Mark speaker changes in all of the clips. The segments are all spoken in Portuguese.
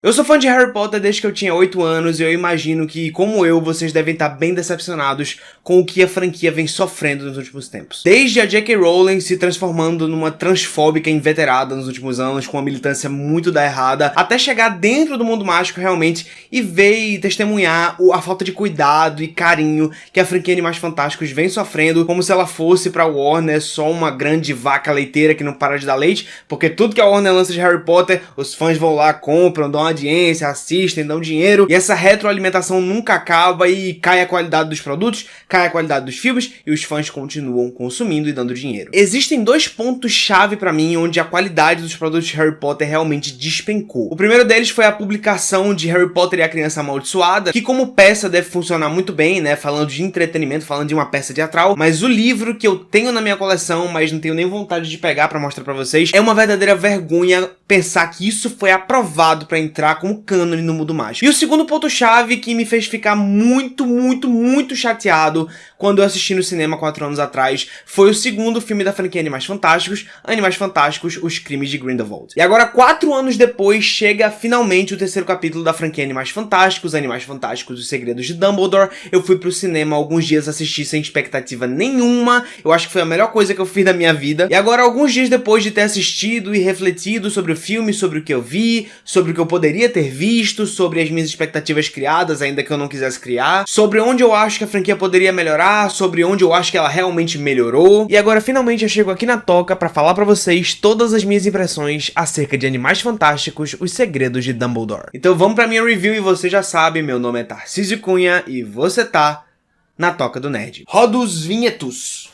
Speaker 1: Eu sou fã de Harry Potter desde que eu tinha 8 anos e eu imagino que, como eu, vocês devem estar bem decepcionados com o que a franquia vem sofrendo nos últimos tempos. Desde a J.K. Rowling se transformando numa transfóbica inveterada nos últimos anos, com uma militância muito da errada, até chegar dentro do mundo mágico realmente e ver e testemunhar a falta de cuidado e carinho que a franquia Animais Fantásticos vem sofrendo, como se ela fosse pra Warner só uma grande vaca leiteira que não para de dar leite, porque tudo que a Warner lança de Harry Potter, os fãs vão lá, compram, dão audiência, assistem, dão dinheiro, e essa retroalimentação nunca acaba e cai a qualidade dos produtos, cai a qualidade dos filmes e os fãs continuam consumindo e dando dinheiro. Existem dois pontos-chave pra mim onde a qualidade dos produtos de Harry Potter realmente despencou. O primeiro deles foi a publicação de Harry Potter e a Criança Amaldiçoada, que como peça deve funcionar muito bem, né, falando de entretenimento, falando de uma peça teatral, mas o livro que eu tenho na minha coleção, mas não tenho nem vontade de pegar pra mostrar pra vocês, é uma verdadeira vergonha pensar que isso foi aprovado pra entrar como cânone no mundo mágico. E o segundo ponto-chave que me fez ficar muito chateado quando eu assisti no cinema 4 anos atrás foi o segundo filme da franquia Animais Fantásticos, Os Crimes de Grindelwald. E agora, 4 anos depois, chega finalmente o terceiro capítulo da franquia Animais Fantásticos, Os Segredos de Dumbledore. Eu fui pro cinema alguns dias assistir sem expectativa nenhuma, eu acho que foi a melhor coisa que eu fiz da minha vida. E agora, alguns dias depois de ter assistido e refletido sobre o filme, sobre o que eu vi, sobre o que eu poderia ter visto, sobre as minhas expectativas criadas, ainda que eu não quisesse criar, sobre onde eu acho que a franquia poderia melhorar, sobre onde eu acho que ela realmente melhorou. E agora finalmente eu chego aqui na toca pra falar pra vocês todas as minhas impressões acerca de Animais Fantásticos, Os Segredos de Dumbledore. Então vamos pra minha review e você já sabe, meu nome é Tarcísio Cunha e você tá na Toca do Nerd. Roda os vinhetos!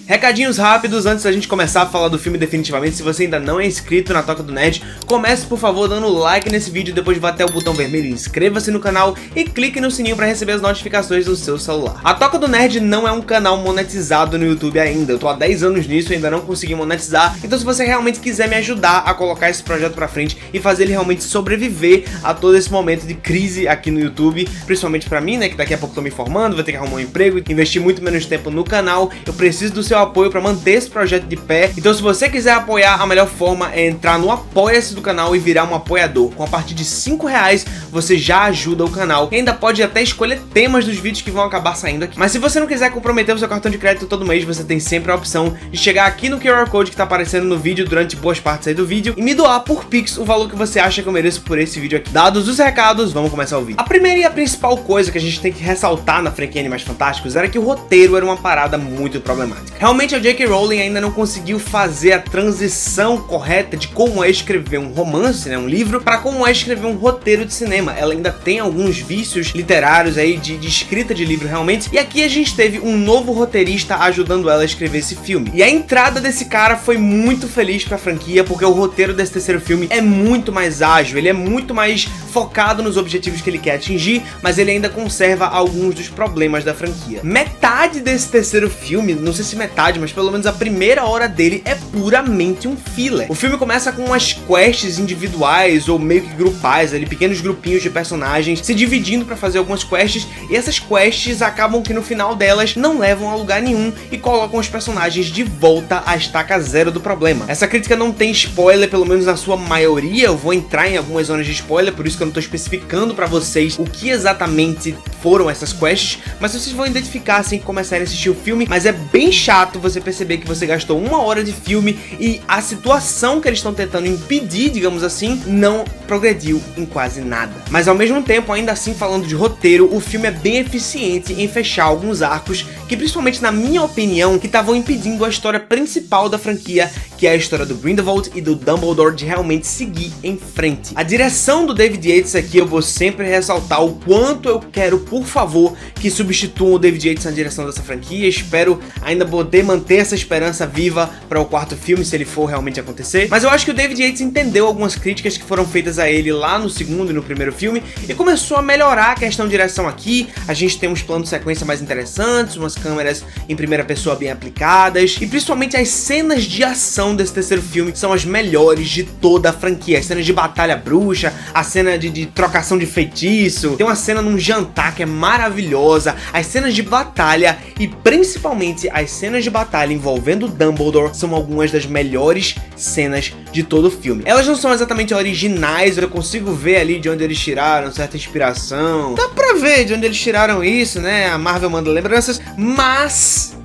Speaker 1: Recadinhos rápidos antes da gente começar a falar do filme definitivamente. Se você ainda não é inscrito na Toca do Nerd, comece por favor dando like nesse vídeo, depois vá até o botão vermelho e inscreva-se no canal e clique no sininho para receber as notificações do seu celular. A Toca do Nerd não é um canal monetizado no YouTube ainda, eu tô há 10 anos nisso e ainda não consegui monetizar, então se você realmente quiser me ajudar a colocar esse projeto pra frente e fazer ele realmente sobreviver a todo esse momento de crise aqui no YouTube, principalmente pra mim, né, que daqui a pouco tô me formando, vou ter que arrumar um emprego, investir muito menos tempo no canal, eu preciso do seu apoio para manter esse projeto de pé. Então se você quiser apoiar, a melhor forma é entrar no Apoia-se do canal e virar um apoiador. Com a partir de R$5 você já ajuda o canal e ainda pode até escolher temas dos vídeos que vão acabar saindo aqui. Mas se você não quiser comprometer o seu cartão de crédito todo mês, você tem sempre a opção de chegar aqui no QR Code que tá aparecendo no vídeo durante boas partes aí do vídeo e me doar por Pix o valor que você acha que eu mereço por esse vídeo aqui. Dados os recados, vamos começar o vídeo. A primeira e a principal coisa que a gente tem que ressaltar na franquia Animais Fantásticos era que o roteiro era uma parada muito problemática. Realmente a J.K. Rowling ainda não conseguiu fazer a transição correta de como é escrever um romance, né, um livro, para como é escrever um roteiro de cinema. Ela ainda tem alguns vícios literários aí de escrita de livro realmente, e aqui a gente teve um novo roteirista ajudando ela a escrever esse filme. E a entrada desse cara foi muito feliz pra franquia, porque o roteiro desse terceiro filme é muito mais ágil, ele é muito mais focado nos objetivos que ele quer atingir, mas ele ainda conserva alguns dos problemas da franquia. Metade desse terceiro filme, não sei se metade, mas pelo menos a primeira hora dele é puramente um filler. O filme começa com umas quests individuais ou meio que grupais, ali, pequenos grupinhos de personagens se dividindo pra fazer algumas quests, e essas quests acabam que no final delas não levam a lugar nenhum e colocam os personagens de volta à estaca zero do problema. Essa crítica não tem spoiler, pelo menos na sua maioria, eu vou entrar em algumas zonas de spoiler, por isso que eu não tô especificando pra vocês o que exatamente foram essas quests, mas vocês vão identificar assim que começarem a assistir o filme. Mas é bem chato você perceber que você gastou 1 hora de filme e a situação que eles estão tentando impedir, digamos assim, não progrediu em quase nada. Mas ao mesmo tempo, ainda assim, falando de roteiro, o filme é bem eficiente em fechar alguns arcos que, principalmente na minha opinião, que estavam impedindo a história principal da franquia, que é a história do Grindelwald e do Dumbledore, de realmente seguir em frente. A direção do David Yates aqui, eu vou sempre ressaltar o quanto eu quero, por favor, que substituam o David Yates na direção dessa franquia. Espero ainda poder saber manter essa esperança viva para o quarto filme, se ele for realmente acontecer. Mas eu acho que o David Yates entendeu algumas críticas que foram feitas a ele lá no segundo e no primeiro filme e começou a melhorar a questão de direção aqui. A gente tem uns planos de sequência mais interessantes, umas câmeras em primeira pessoa bem aplicadas, e principalmente as cenas de ação desse terceiro filme são as melhores de toda a franquia. As cenas de batalha bruxa, a cena de trocação de feitiço, tem uma cena num jantar que é maravilhosa, as cenas de batalha e principalmente as cenas de batalha envolvendo Dumbledore são algumas das melhores cenas de todo o filme. Elas não são exatamente originais, eu consigo ver ali de onde eles tiraram certa inspiração, dá pra ver de onde eles tiraram isso, né? A Marvel manda lembranças, mas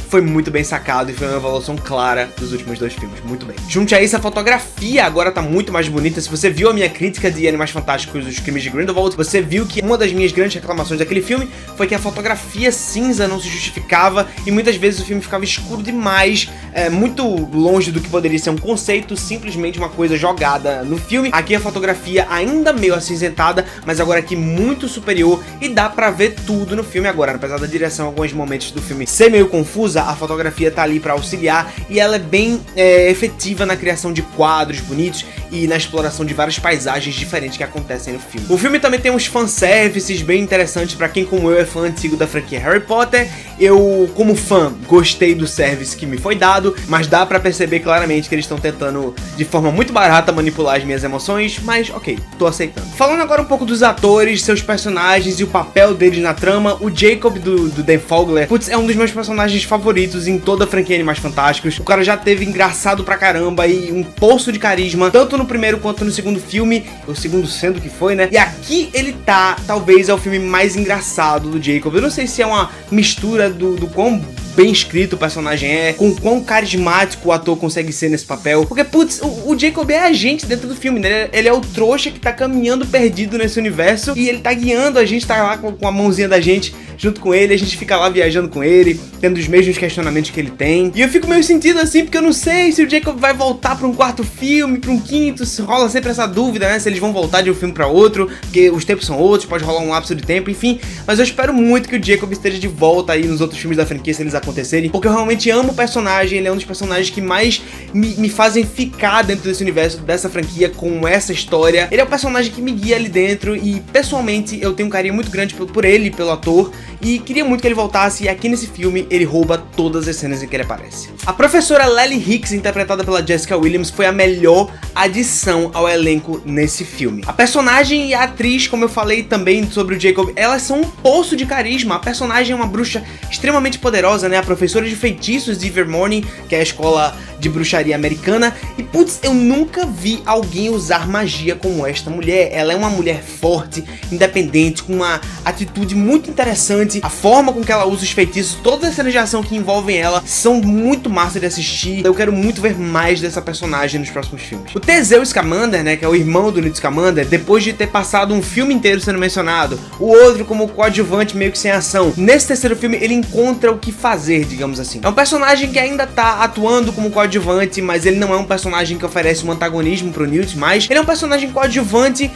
Speaker 1: foi muito bem sacado e foi uma evolução clara dos últimos dois filmes, muito bem. Junte a isso, a fotografia agora tá muito mais bonita. Se você viu a minha crítica de Animais Fantásticos, Os Crimes de Grindelwald, você viu que uma das minhas grandes reclamações daquele filme foi que a fotografia cinza não se justificava e muitas vezes o filme ficava escuro demais, muito longe do que poderia ser um conceito, simplesmente uma coisa jogada no filme. Aqui a fotografia ainda meio acinzentada, mas agora aqui muito superior e dá pra ver tudo no filme agora. Apesar da direção em alguns momentos do filme ser meio confusa, a fotografia tá ali pra auxiliar e ela é bem efetiva na criação de quadros bonitos e na exploração de várias paisagens diferentes que acontecem no filme. O filme também tem uns fanservices bem interessantes pra quem como eu é fã antigo da franquia Harry Potter. Eu, como fã, gostei do service que me foi dado, mas dá pra perceber claramente que eles estão tentando de forma muito barata manipular as minhas emoções, mas ok, tô aceitando. Falando agora um pouco dos atores, seus personagens e o papel deles na trama, o Jacob do Dan Fogler, putz, é um dos meus personagens favoritos em toda a franquia Animais Fantásticos. O cara já teve engraçado pra caramba e um poço de carisma, tanto no primeiro quanto no segundo filme, o segundo sendo que foi, né? E aqui ele tá, talvez é o filme mais engraçado do Jacob. Eu não sei se é uma mistura do quão bem escrito o personagem é, com quão carismático o ator consegue ser nesse papel, porque putz, o Jacob é a gente dentro do filme, né? Ele é o trouxa que tá caminhando perdido nesse universo e ele tá guiando a gente, tá lá com a mãozinha da gente junto com ele, a gente fica lá viajando com ele, tendo os mesmos questionamentos que ele tem. E eu fico meio sentido assim, porque eu não sei se o Jacob vai voltar pra um quarto filme, pra um quinto, rola sempre essa dúvida, né? Se eles vão voltar de um filme pra outro, porque os tempos são outros, pode rolar um lapso de tempo, enfim. Mas eu espero muito que o Jacob esteja de volta aí nos outros filmes da franquia, se eles acontecerem, porque eu realmente amo o personagem, ele é um dos personagens que mais me fazem ficar dentro desse universo, dessa franquia, com essa história. Ele é o personagem que me guia ali dentro e, pessoalmente, eu tenho um carinho muito grande por ele, pelo ator, e queria muito que ele voltasse, e aqui nesse filme ele rouba todas as cenas em que ele aparece. A professora Lily Hicks, interpretada pela Jessica Williams, foi a melhor adição ao elenco nesse filme. A personagem e a atriz, como eu falei também sobre o Jacob, elas são um poço de carisma. A personagem é uma bruxa extremamente poderosa, né? A professora de feitiços de Ilvermorny, que é a escola de bruxaria americana, e putz, eu nunca vi alguém usar magia como esta mulher. Ela é uma mulher forte, independente, com uma atitude muito interessante. A forma com que ela usa os feitiços, todas as cenas de ação que envolvem ela são muito massa de assistir. Eu quero muito ver mais dessa personagem nos próximos filmes. O Teseu Scamander, né, que é o irmão do Newt Scamander, depois de ter passado um filme inteiro sendo mencionado, o outro como coadjuvante meio que sem ação, nesse terceiro filme ele encontra o que fazer, digamos assim. É um personagem que ainda tá atuando como coadjuvante, mas ele não é um personagem que oferece um antagonismo pro Newt, mas ele é um personagem coadjuvante,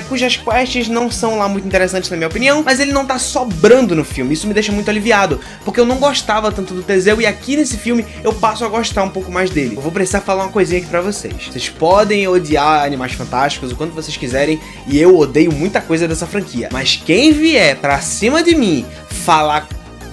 Speaker 1: cujas quests não são lá muito interessantes na minha opinião, mas ele não tá sobrando no filme. Isso me deixa muito aliviado, porque eu não gostava tanto do Teseu e aqui nesse filme eu passo a gostar um pouco mais dele. Eu vou precisar falar uma coisinha aqui pra vocês. Vocês podem odiar Animais Fantásticos o quanto vocês quiserem, e eu odeio muita coisa dessa franquia, mas quem vier pra cima de mim falar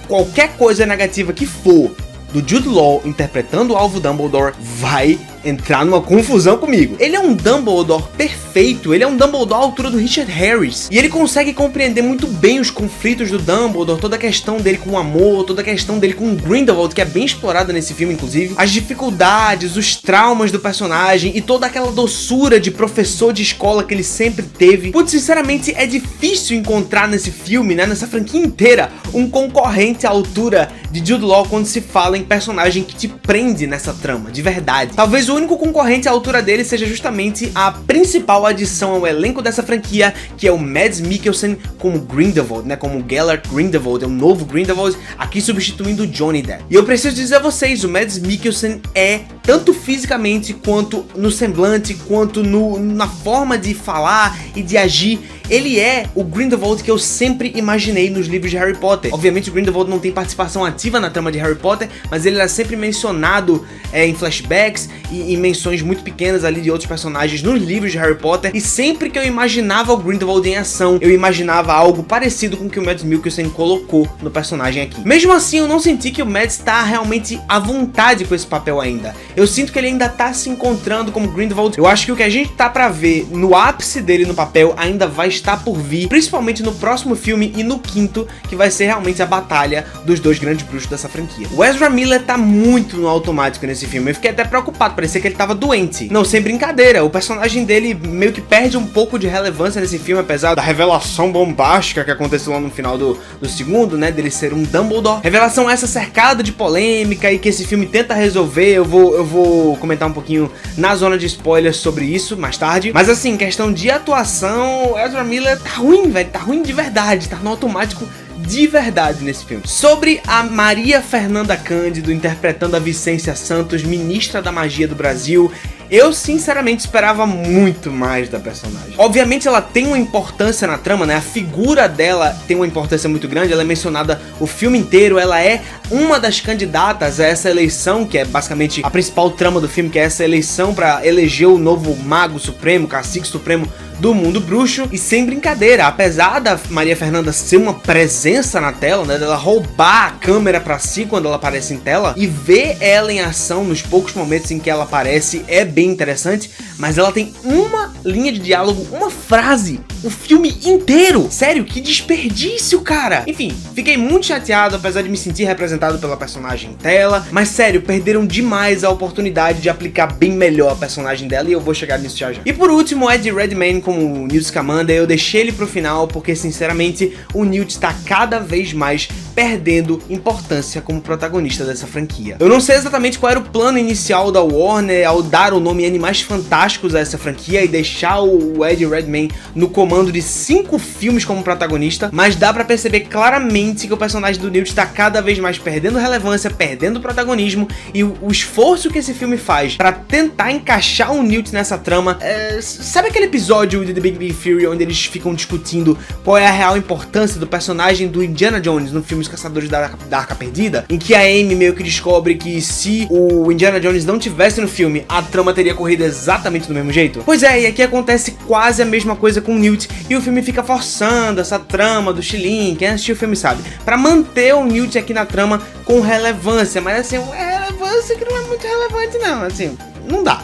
Speaker 1: qualquer coisa negativa que for do Jude Law interpretando o Alvo Dumbledore vai entrar numa confusão comigo. Ele é um Dumbledore perfeito, ele é um Dumbledore à altura do Richard Harris, e ele consegue compreender muito bem os conflitos do Dumbledore, toda a questão dele com o amor, toda a questão dele com o Grindelwald, que é bem explorada nesse filme inclusive, as dificuldades, os traumas do personagem e toda aquela doçura de professor de escola que ele sempre teve. Putz, sinceramente é difícil encontrar nesse filme, né, nessa franquia inteira, um concorrente à altura de Jude Law quando se fala em personagem que te prende nessa trama, de verdade. Talvez o único concorrente à altura dele seja justamente a principal adição ao elenco dessa franquia, que é o Mads Mikkelsen como Grindelwald, né, como Gellert Grindelwald, é o novo Grindelwald, aqui substituindo o Johnny Depp. E eu preciso dizer a vocês, o Mads Mikkelsen é, tanto fisicamente, quanto no semblante, quanto na forma de falar e de agir, ele é o Grindelwald que eu sempre imaginei nos livros de Harry Potter. Obviamente o Grindelwald não tem participação ativa na trama de Harry Potter, mas ele era sempre mencionado em flashbacks e em menções muito pequenas ali de outros personagens nos livros de Harry Potter, e sempre que eu imaginava o Grindelwald em ação, eu imaginava algo parecido com o que o Mads Mikkelsen colocou no personagem aqui. Mesmo assim, eu não senti que o Mads tá realmente à vontade com esse papel ainda. Eu sinto que ele ainda tá se encontrando como Grindelwald. Eu acho que o que a gente tá pra ver no ápice dele no papel ainda vai estar por vir, principalmente no próximo filme e no quinto, que vai ser realmente a batalha dos dois grandes bruxos dessa franquia. O Ezra Miller tá muito no automático nesse filme. Eu fiquei até preocupado, parecia que ele tava doente. Não, sem brincadeira, o personagem dele meio que perde um pouco de relevância nesse filme, apesar da revelação bombástica que aconteceu lá no final do segundo, né, dele ser um Dumbledore. Revelação essa cercada de polêmica e que esse filme tenta resolver. Eu vou comentar um pouquinho na zona de spoilers sobre isso mais tarde. Mas assim, questão de atuação, o Ezra Miller tá ruim, velho, tá ruim de verdade, tá no automático de verdade nesse filme. Sobre a Maria Fernanda Cândido interpretando a Vicência Santos, ministra da magia do Brasil, eu sinceramente esperava muito mais da personagem. Obviamente ela tem uma importância na trama, né? A figura dela tem uma importância muito grande, ela é mencionada o filme inteiro, ela é uma das candidatas a essa eleição, que é basicamente a principal trama do filme, que é essa eleição para eleger o novo mago supremo, cacique supremo do mundo bruxo. E sem brincadeira, apesar da Maria Fernanda ser uma presença na tela, né, dela roubar a câmera pra si quando ela aparece em tela, e ver ela em ação nos poucos momentos em que ela aparece é bem interessante, mas ela tem uma linha de diálogo, uma frase, o filme inteiro. Sério, que desperdício, cara. Enfim, fiquei muito chateado, apesar de me sentir representado pela personagem em tela, mas sério, perderam demais a oportunidade de aplicar bem melhor a personagem dela, e eu vou chegar nisso já já. E por último, Eddie Redmayne como o Newt Scamander, eu deixei ele pro final porque sinceramente o Newt tá cada vez mais perdendo importância como protagonista dessa franquia. Eu não sei exatamente qual era o plano inicial da Warner ao dar o nome Animais Fantásticos a essa franquia e deixar o Eddie Redmayne no comando de 5 filmes como protagonista, mas dá pra perceber claramente que o personagem do Newt tá cada vez mais perdendo relevância, perdendo protagonismo, e o esforço que esse filme faz pra tentar encaixar o Newt nessa trama, sabe aquele episódio de The Big Bang Theory onde eles ficam discutindo qual é a real importância do personagem do Indiana Jones no filme Os Caçadores da Arca Perdida, em que a Amy meio que descobre que se o Indiana Jones não tivesse no filme, a trama teria corrido exatamente do mesmo jeito? Pois é, e aqui acontece quase a mesma coisa com o Newt, e o filme fica forçando essa trama do Shilin, quem assistiu o filme sabe, pra manter o Newt aqui na trama com relevância, mas assim, relevância que não é muito relevante não, assim, não dá.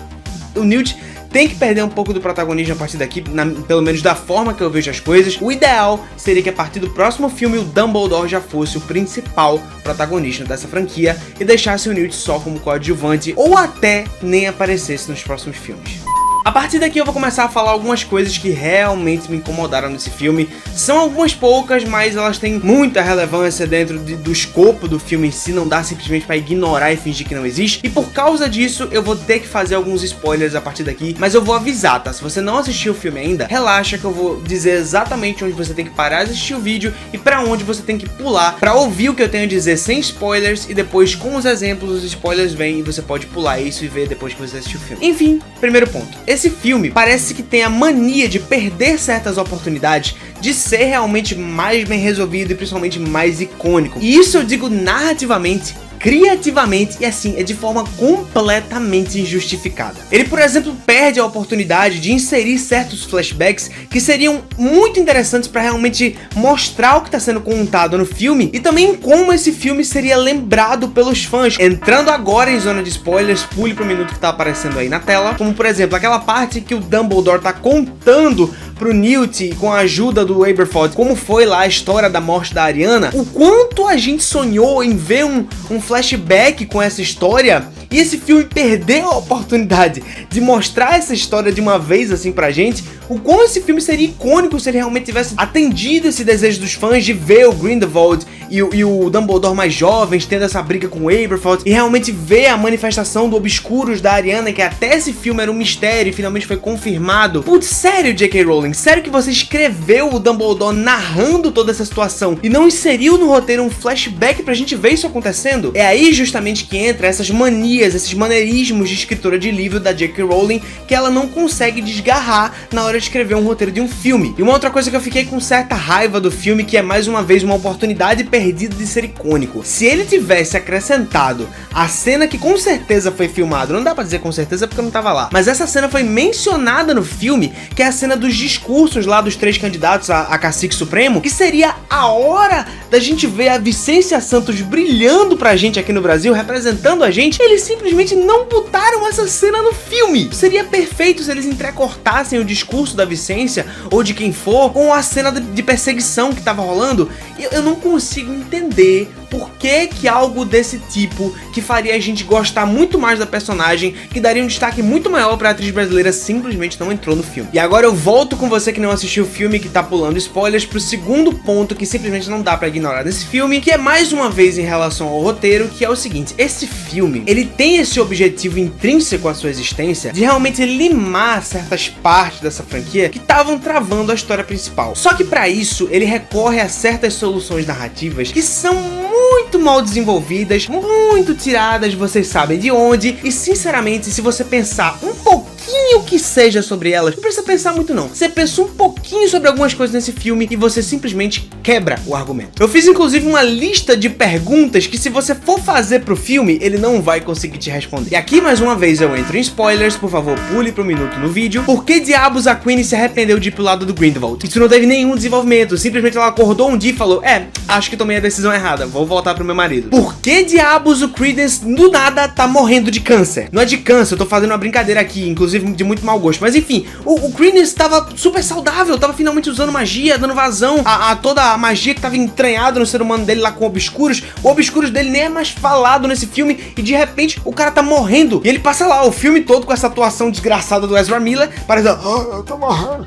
Speaker 1: O Newt tem que perder um pouco do protagonismo a partir daqui, pelo menos da forma que eu vejo as coisas. O ideal seria que a partir do próximo filme o Dumbledore já fosse o principal protagonista dessa franquia e deixasse o Newt só como coadjuvante, ou até nem aparecesse nos próximos filmes. A partir daqui eu vou começar a falar algumas coisas que realmente me incomodaram nesse filme. São algumas poucas, mas elas têm muita relevância dentro do escopo do filme em si, não dá simplesmente pra ignorar e fingir que não existe. E por causa disso eu vou ter que fazer alguns spoilers a partir daqui, mas eu vou avisar, tá? Se você não assistiu o filme ainda, relaxa que eu vou dizer exatamente onde você tem que parar de assistir o vídeo e pra onde você tem que pular pra ouvir o que eu tenho a dizer sem spoilers, e depois com os exemplos os spoilers vêm e você pode pular isso e ver depois que você assistiu o filme. Enfim, primeiro ponto. Esse filme parece que tem a mania de perder certas oportunidades de ser realmente mais bem resolvido e principalmente mais icônico. E isso eu digo narrativamente, criativamente e assim, é de forma completamente injustificada. Ele, por exemplo, perde a oportunidade de inserir certos flashbacks que seriam muito interessantes para realmente mostrar o que está sendo contado no filme e também como esse filme seria lembrado pelos fãs. Entrando agora em zona de spoilers, pule pro minuto que tá aparecendo aí na tela, como por exemplo, aquela parte que o Dumbledore tá contando pro Newt, com a ajuda do Aberforth, como foi lá a história da morte da Ariana, o quanto a gente sonhou em ver um flashback com essa história, e esse filme perdeu a oportunidade de mostrar essa história de uma vez assim pra gente, o quão esse filme seria icônico se ele realmente tivesse atendido esse desejo dos fãs de ver o Grindelwald e o Dumbledore mais jovens tendo essa briga com o Aberforth, e realmente ver a manifestação do Obscuros da Ariana, que até esse filme era um mistério e finalmente foi confirmado. Putz, sério, J.K. Rowling, sério que você escreveu o Dumbledore narrando toda essa situação e não inseriu no roteiro um flashback pra gente ver isso acontecendo? É aí justamente que entra essas manias, esses maneirismos de escritora de livro da J.K. Rowling que ela não consegue desgarrar na hora escrever um roteiro de um filme. E uma outra coisa que eu fiquei com certa raiva do filme, que é mais uma vez uma oportunidade perdida de ser icônico. Se ele tivesse acrescentado a cena que com certeza foi filmada, não dá pra dizer com certeza porque eu não tava lá, mas essa cena foi mencionada no filme, que é a cena dos discursos lá dos 3 candidatos a Cacique Supremo, que seria a hora da gente ver a Vicência Santos brilhando pra gente aqui no Brasil, representando a gente. Eles simplesmente não botaram essa cena no filme. Seria perfeito se eles entrecortassem o discurso da Vicência, ou de quem for, com a cena de perseguição que tava rolando. E eu não consigo entender por que algo desse tipo, que faria a gente gostar muito mais da personagem, que daria um destaque muito maior pra atriz brasileira, simplesmente não entrou no filme. E agora eu volto com você que não assistiu o filme, que tá pulando spoilers, pro segundo ponto que simplesmente não dá pra ignorar nesse filme, que é mais uma vez em relação ao roteiro, que é o seguinte: esse filme, ele tem esse objetivo intrínseco à sua existência, de realmente limar certas partes dessa franquia que estavam travando a história principal. Só que pra isso, ele recorre a certas soluções narrativas que são muito mal desenvolvidas, muito tiradas, vocês sabem de onde, e sinceramente, se você pensar um pouquinho que seja sobre elas, não precisa pensar muito não. Você pensa um pouquinho sobre algumas coisas nesse filme e você simplesmente quebra o argumento. Eu fiz inclusive uma lista de perguntas que, se você for fazer pro filme, ele não vai conseguir te responder. E aqui mais uma vez eu entro em spoilers, por favor pule pro minuto no vídeo. Por que diabos a Queen se arrependeu de ir pro lado do Grindelwald? Isso não teve nenhum desenvolvimento, simplesmente ela acordou um dia e falou: acho que tomei a decisão errada, vou voltar pro meu marido. Por que diabos o Credence do nada tá morrendo de câncer? Não é de câncer, eu tô fazendo uma brincadeira aqui, inclusive de muito mau gosto, mas enfim, o Credence tava super saudável, tava finalmente usando magia, dando vazão a toda a magia que tava entranhada no ser humano dele lá com o Obscuros. O Obscuros dele nem é mais falado nesse filme e de repente o cara tá morrendo. E ele passa lá o filme todo com essa atuação desgraçada do Ezra Miller, parecendo: eu tô morrendo.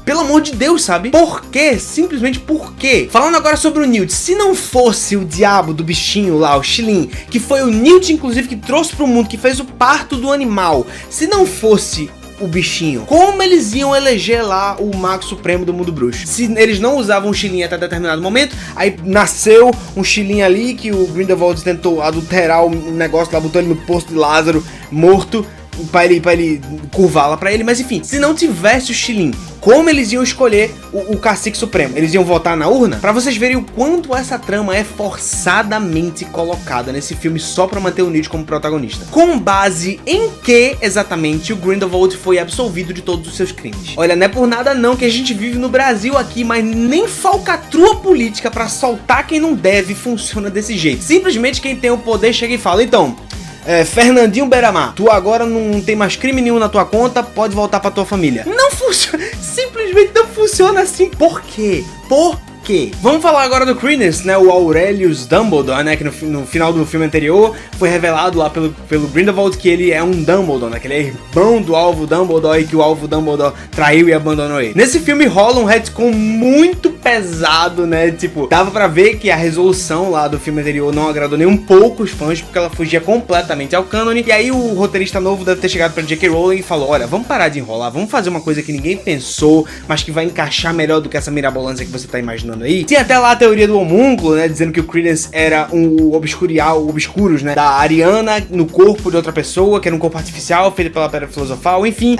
Speaker 1: Pelo amor de Deus, sabe? Por quê? Simplesmente por quê? Falando agora sobre o Newt, se não fosse o diabo do bichinho lá, o Qilin, que foi o Newt inclusive que trouxe pro mundo, que fez o parto do animal, se não fosse o bichinho, como eles iam eleger lá o Mago Supremo do Mundo Bruxo? Se eles não usavam o Qilin até determinado momento, aí nasceu um Qilin ali que o Grindelwald tentou adulterar o negócio lá, botou ele no posto de Lázaro morto pra ele curvar lá pra ele, mas enfim, se não tivesse o Qilin, como eles iam escolher o Cacique Supremo? Eles iam votar na urna? Pra vocês verem o quanto essa trama é forçadamente colocada nesse filme só pra manter o Newt como protagonista. Com base em que exatamente o Grindelwald foi absolvido de todos os seus crimes? Olha, não é por nada não que a gente vive no Brasil aqui, mas nem falcatrua política pra soltar quem não deve funciona desse jeito. Simplesmente quem tem o poder chega e fala: então, Fernandinho Beiramar, tu agora não tem mais crime nenhum na tua conta, pode voltar pra tua família. Não funciona, simplesmente não funciona assim. Por quê? Por quê? Vamos falar agora do Credence, né, o Aurelius Dumbledore, né, que no final do filme anterior foi revelado lá pelo Grindelwald que ele é um Dumbledore, né, que ele é irmão do Alvo Dumbledore e que o Alvo Dumbledore traiu e abandonou ele. Nesse filme rola um retcon muito pesado, né, tipo, dava pra ver que a resolução lá do filme anterior não agradou nem um pouco os fãs, porque ela fugia completamente ao cânone, e aí o roteirista novo deve ter chegado pra J.K. Rowling e falou: olha, vamos parar de enrolar, vamos fazer uma coisa que ninguém pensou, mas que vai encaixar melhor do que essa mirabolância que você tá imaginando aí. Tem até lá a teoria do homúnculo, né, dizendo que o Credence era o Obscuros, né, da Ariana no corpo de outra pessoa, que era um corpo artificial feito pela Pedra Filosofal, enfim,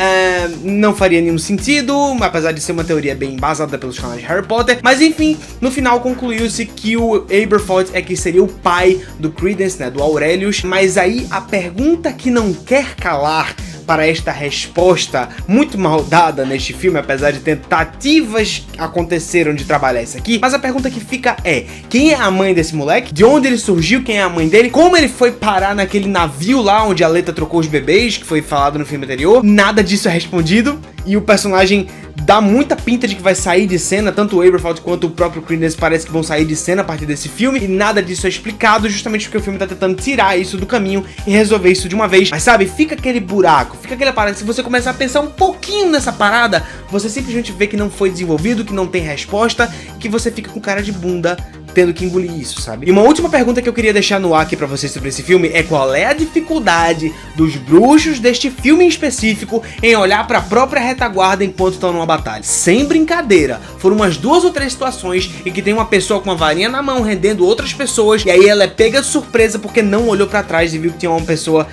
Speaker 1: não faria nenhum sentido, apesar de ser uma teoria bem embasada pelos canais de Harry Potter, mas enfim, no final concluiu-se que o Aberforth é que seria o pai do Credence, né, do Aurelius. Mas aí a pergunta que não quer calar para esta resposta muito mal dada neste filme, apesar de tentativas aconteceram de trabalhar isso aqui, mas a pergunta que fica é: quem é a mãe desse moleque? De onde ele surgiu? Quem é a mãe dele? Como ele foi parar naquele navio lá onde a Leta trocou os bebês, que foi falado no filme anterior? Nada disso é respondido, e o personagem dá muita pinta de que vai sair de cena, tanto o Aberforth quanto o próprio Credence parece que vão sair de cena a partir desse filme, e nada disso é explicado, justamente porque o filme tá tentando tirar isso do caminho e resolver isso de uma vez. Mas sabe, fica aquele buraco, fica aquela parada, se você começar a pensar um pouquinho nessa parada, você simplesmente vê que não foi desenvolvido, que não tem resposta, que você fica com cara de bunda tendo que engolir isso, sabe? E uma última pergunta que eu queria deixar no ar aqui pra vocês sobre esse filme é: qual é a dificuldade dos bruxos deste filme em específico em olhar pra própria retaguarda enquanto estão numa batalha? Sem brincadeira, foram umas 2 ou 3 situações em que tem uma pessoa com uma varinha na mão rendendo outras pessoas, e aí ela é pega de surpresa porque não olhou pra trás e viu que tinha uma pessoa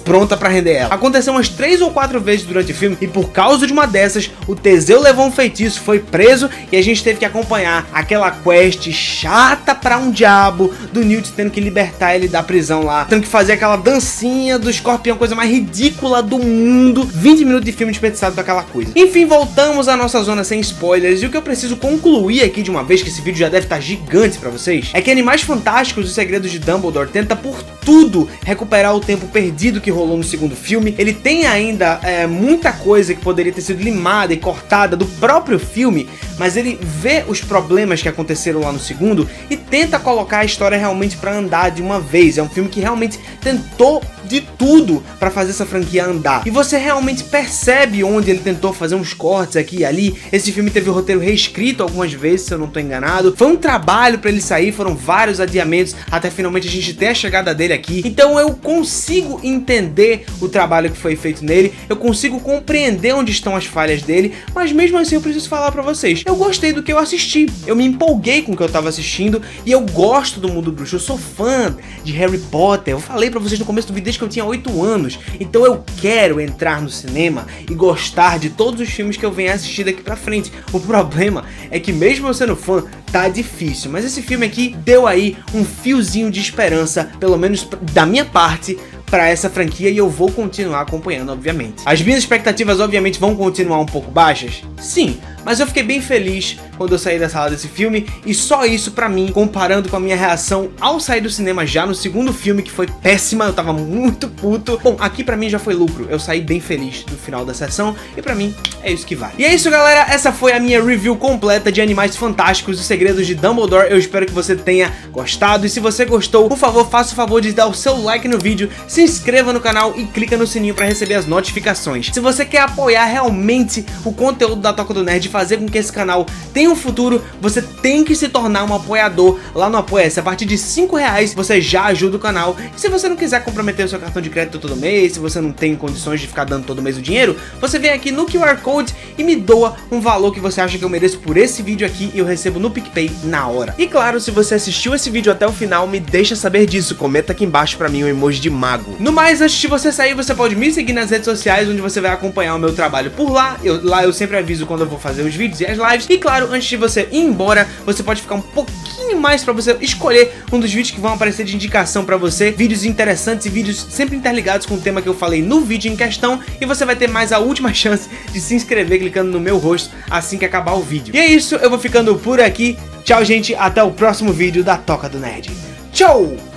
Speaker 1: pronta pra render ela. Aconteceu umas 3 ou 4 vezes durante o filme e por causa de uma dessas, o Teseu levou um feitiço, foi preso e a gente teve que acompanhar aquela quest chata pra um diabo do Newt tendo que libertar ele da prisão lá, tendo que fazer aquela dancinha do escorpião, coisa mais ridícula do mundo. 20 minutos de filme desperdiçado com aquela coisa. Enfim, voltamos à nossa zona sem spoilers e o que eu preciso concluir aqui de uma vez, que esse vídeo já deve estar gigante pra vocês, é que Animais Fantásticos e os Segredos de Dumbledore tenta por tudo recuperar o tempo perdido que rolou no segundo filme. Ele tem ainda muita coisa que poderia ter sido limada e cortada do próprio filme, mas ele vê os problemas que aconteceram lá no segundo e tenta colocar a história realmente pra andar de uma vez. É um filme que realmente tentou de tudo pra fazer essa franquia andar. E você realmente percebe onde ele tentou fazer uns cortes aqui e ali. Esse filme teve o roteiro reescrito algumas vezes, se eu não tô enganado. Foi um trabalho pra ele sair, foram vários adiamentos até finalmente a gente ter a chegada dele aqui. Então eu consigo entender o trabalho que foi feito nele, eu consigo compreender onde estão as falhas dele, mas mesmo assim eu preciso falar pra vocês, eu gostei do que eu assisti, eu me empolguei com o que eu tava assistindo e eu gosto do mundo bruxo, eu sou fã de Harry Potter, eu falei pra vocês no começo do vídeo desde que eu tinha 8 anos, então eu quero entrar no cinema e gostar de todos os filmes que eu venho assistir daqui pra frente. O problema é que mesmo eu sendo fã, tá difícil, mas esse filme aqui deu aí um fiozinho de esperança, pelo menos da minha parte, pra essa franquia, e eu vou continuar acompanhando, obviamente. As minhas expectativas, obviamente, vão continuar um pouco baixas? Sim, mas eu fiquei bem feliz quando eu saí da sala desse filme, e só isso pra mim, comparando com a minha reação ao sair do cinema já no segundo filme, que foi péssima, eu tava muito puto. Bom, aqui pra mim já foi lucro, eu saí bem feliz no final da sessão, e pra mim é isso que vale. E é isso, galera, essa foi a minha review completa de Animais Fantásticos e Segredos de Dumbledore. Eu espero que você tenha gostado, e se você gostou, por favor, faça o favor de dar o seu like no vídeo, se inscreva no canal e clica no sininho para receber as notificações. Se você quer apoiar realmente o conteúdo da Toca do Nerd e fazer com que esse canal tenha um futuro, você tem que se tornar um apoiador lá no Apoia-se. A partir de R$5 você já ajuda o canal. E se você não quiser comprometer o seu cartão de crédito todo mês, se você não tem condições de ficar dando todo mês o dinheiro, você vem aqui no QR Code e me doa um valor que você acha que eu mereço por esse vídeo aqui, e eu recebo no PicPay na hora. E claro, se você assistiu esse vídeo até o final, me deixa saber disso, comenta aqui embaixo pra mim um emoji de mago. No mais, antes de você sair, você pode me seguir nas redes sociais, onde você vai acompanhar o meu trabalho por lá. Lá eu sempre aviso quando eu vou fazer os vídeos e as lives. E claro, antes de você ir embora, você pode ficar um pouquinho mais pra você escolher um dos vídeos que vão aparecer de indicação pra você. Vídeos interessantes e vídeos sempre interligados com o tema que eu falei no vídeo em questão. E você vai ter mais a última chance de se inscrever clicando no meu rosto assim que acabar o vídeo. E é isso, eu vou ficando por aqui. Tchau, gente, até o próximo vídeo da Toca do Nerd. Tchau!